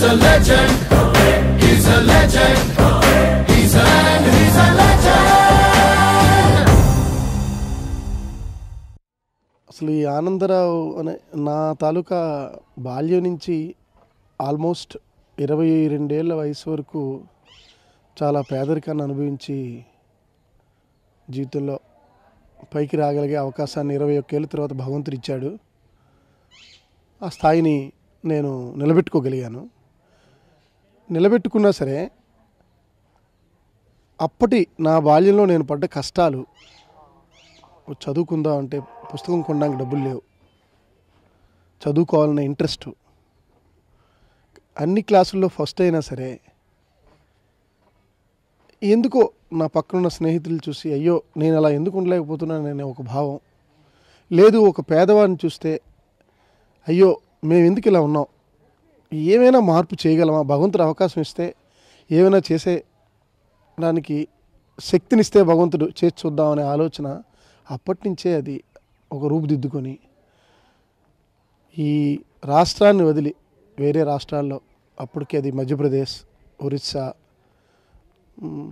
He's a legend. He's a legend. He's a legend. అసలు ఈ ఆనందరావు అనే నా తాలూకా బాల్యం నుంచి ఆల్మోస్ట్ 22 ఏళ్ల వయసు వరకు చాలా పేదరికాన్ని అనుభవించి జీవితంలో పైకి రాగలిగే అవకాశాన్ని 21 ఏళ్ళ తర్వాత భగవంతుడు ఇచ్చాడు. ఆ స్థాయిని నేను నిలబెట్టుకోగలిగాను. నిలబెట్టుకున్నా సరే అప్పటి నా బాల్యంలో నేను పడ్డ కష్టాలు, చదువుకుందాం అంటే పుస్తకం కొనడానికి డబ్బులు లేవు, చదువుకోవాలన్న ఇంట్రెస్ట్, అన్ని క్లాసుల్లో ఫస్ట్ అయినా సరే ఎందుకో నా పక్కనున్న స్నేహితులు చూసి అయ్యో నేను అలా ఎందుకు ఉండలేకపోతున్నాను అనే ఒక భావం, లేదు ఒక పేదవాడిని చూస్తే అయ్యో మేము ఎందుకు ఇలా ఉన్నాం, ఏమైనా మార్పు చేయగలమా, భగవంతుడు అవకాశం ఇస్తే ఏమైనా చేసే దానికి శక్తినిస్తే భగవంతుడు చేసి చూద్దామనే ఆలోచన అప్పటి నుంచే అది ఒక రూపుదిద్దుకొని ఈ రాష్ట్రాన్ని వదిలి వేరే రాష్ట్రాల్లో, అప్పటికే అది మధ్యప్రదేశ్, ఒరిస్సా,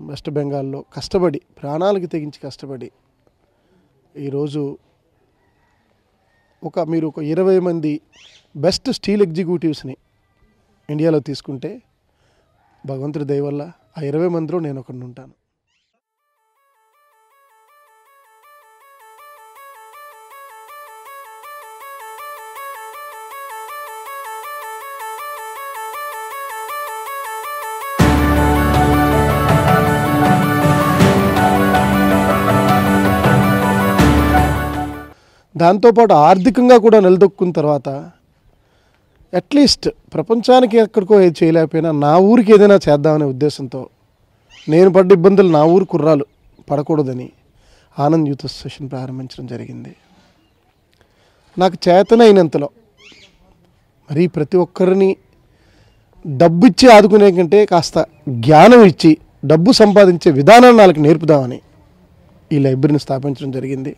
వెస్ట్ బెంగాల్లో కష్టపడి ప్రాణాలకు తెగించి కష్టపడి ఈరోజు మీరు ఒక 20 మంది బెస్ట్ స్టీల్ ఎగ్జిక్యూటివ్స్ని ఇండియాలో తీసుకుంటే భగవంతుడి దయ వల్ల ఆ 20 మందిలో నేను ఒకడిని ఉంటాను. దాంతోపాటు ఆర్థికంగా కూడా నిలదొక్కున్న తర్వాత అట్లీస్ట్ ప్రపంచానికి ఎక్కడికో ఏది చేయలేకపోయినా నా ఊరికి ఏదైనా చేద్దామనే ఉద్దేశంతో నేను పడ్డ ఇబ్బందులు నా ఊరు కుర్రాలు పడకూడదని ఆనంద్ యూత్ అసోసియేషన్ ప్రారంభించడం జరిగింది. నాకు చేతనైనంతలో మరి ప్రతి ఒక్కరిని డబ్బు ఇచ్చి ఆదుకునే కంటే కాస్త జ్ఞానం ఇచ్చి డబ్బు సంపాదించే విధానాన్ని వాళ్ళకి నేర్పుదామని ఈ లైబ్రరీని స్థాపించడం జరిగింది.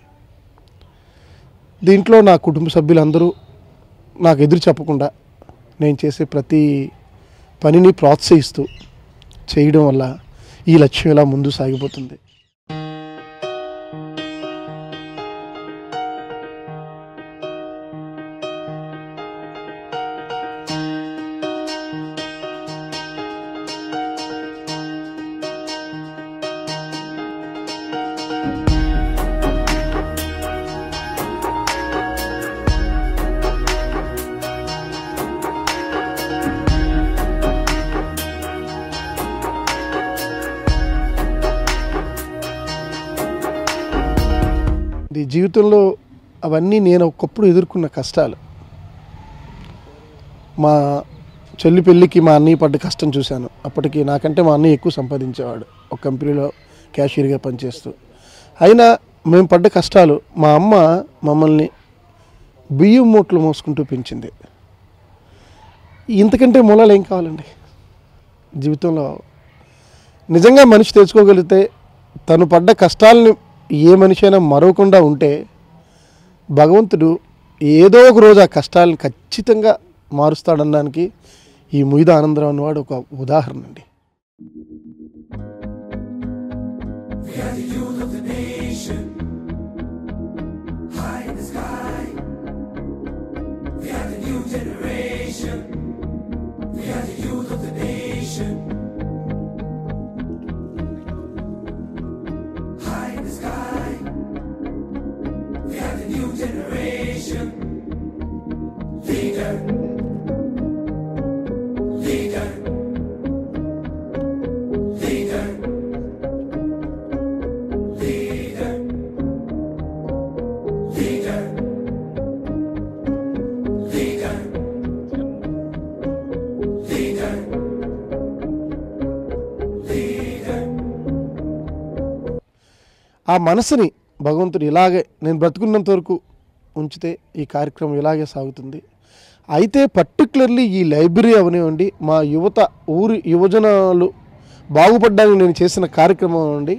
దీంట్లో నా కుటుంబ సభ్యులందరూ నాకు ఎదురు చెప్పకుండా నేను చేసే ప్రతి పనిని ప్రోత్సహిస్తూ చేయడం వల్ల ఈ లక్ష్యం ఇలా ముందు సాగిపోతుంది. జీవితంలో అవన్నీ నేను ఒకప్పుడు ఎదుర్కొన్న కష్టాలు. మా చెల్లి పెళ్ళికి మా అన్నయ్య పడ్డ కష్టం చూశాను. అప్పటికి నాకంటే మా అన్నయ్య ఎక్కువ సంపాదించేవాడు, ఒక కంపెనీలో క్యాషియర్గా పనిచేస్తూ. అయినా మేము పడ్డ కష్టాలు, మా అమ్మ మమ్మల్ని బియ్యం మూటలు మోసుకుంటూ పెంచింది. ఇంతకంటే మూలాలు ఏం కావాలండి జీవితంలో? నిజంగా మనిషి తెచ్చుకోగలిగితే తను పడ్డ కష్టాలని ఏ మనిషి అయినా మరవకుండా ఉంటే భగవంతుడు ఏదో ఒక రోజు ఆ కష్టాలను ఖచ్చితంగా మారుస్తాడనడానికి ఈ ముయిద ఆనందరావు అనేవాడు ఒక ఉదాహరణ అండి. ఆ మనసుని భగవంతుడు ఇలాగే నేను బ్రతుకున్నంత వరకు ఉంచితే ఈ కార్యక్రమం ఇలాగే సాగుతుంది. అయితే పర్టికులర్లీ ఈ లైబ్రరీ అవనివ్వండి, మా ఊరి యువజనాలు బాగుపడ్డానికి నేను చేసిన కార్యక్రమం అండి,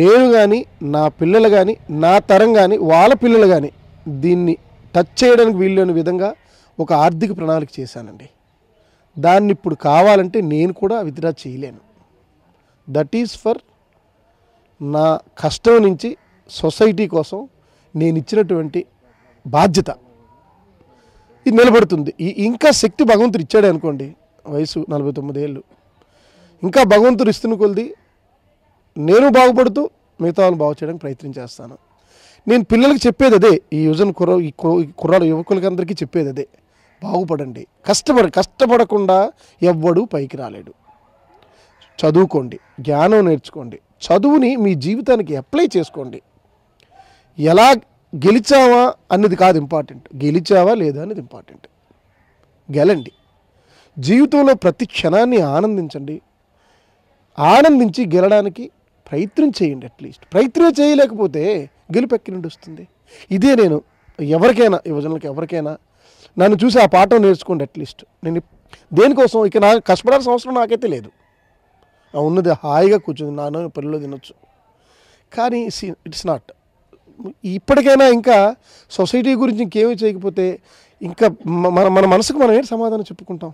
నేను కానీ నా పిల్లలు కానీ నా తరం కానీ వాళ్ళ పిల్లలు కానీ దీన్ని టచ్ చేయడానికి వీల్లేని విధంగా ఒక ఆర్థిక ప్రణాళిక చేశానండి. దాన్ని ఇప్పుడు కావాలంటే నేను కూడా విత్డ్రా చేయలేను. దట్ ఈజ్ ఫర్ నా కష్టం నుంచి సొసైటీ కోసం నేను ఇచ్చినటువంటి బాధ్యత ఇది నిలబడుతుంది. ఇంకా శక్తి భగవంతుడు ఇచ్చాడే అనుకోండి, వయసు 49 ఏళ్ళు, ఇంకా భగవంతుడు ఇస్తున్న కొలది నేను బాగుపడుతూ మిగతా వాళ్ళు బాగు చేయడానికి ప్రయత్నం చేస్తాను. నేను పిల్లలకి చెప్పేది అదే, ఈ కుర్రాడు యువకులకి అందరికీ చెప్పేది అదే, బాగుపడండి, కష్టపడకుండా ఎవ్వడు పైకి రాలేడు. చదువుకోండి, జ్ఞానం నేర్చుకోండి, చదువుని మీ జీవితానికి అప్లై చేసుకోండి. ఎలా గెలిచావా అన్నది కాదు ఇంపార్టెంట్, గెలిచావా లేదా అనేది ఇంపార్టెంట్. గెలండి, జీవితంలో ప్రతి క్షణాన్ని ఆనందించండి, ఆనందించి గెలడానికి ప్రయత్నం చేయండి. అట్లీస్ట్ ప్రయత్నం చేయలేకపోతే గెలుపు ఎక్కడి నుండి వస్తుంది? ఇదే నేను ఎవరికైనా, యువజనులకు ఎవరికైనా నన్ను చూసి ఆ పాఠం నేర్చుకోండి. అట్లీస్ట్ నేను దేనికోసం ఇక నాకు కష్టపడాల్సిన అవసరం నాకైతే లేదు. ఉన్నది హాయిగా కూర్చుంది, నాన్న పిల్లలు తినొచ్చు. కానీ ఇట్స్ నాట్. ఇప్పటికైనా ఇంకా సొసైటీ గురించి ఇంకేమీ చేయకపోతే ఇంకా మన మనసుకు మనం ఏంటి సమాధానం చెప్పుకుంటాం?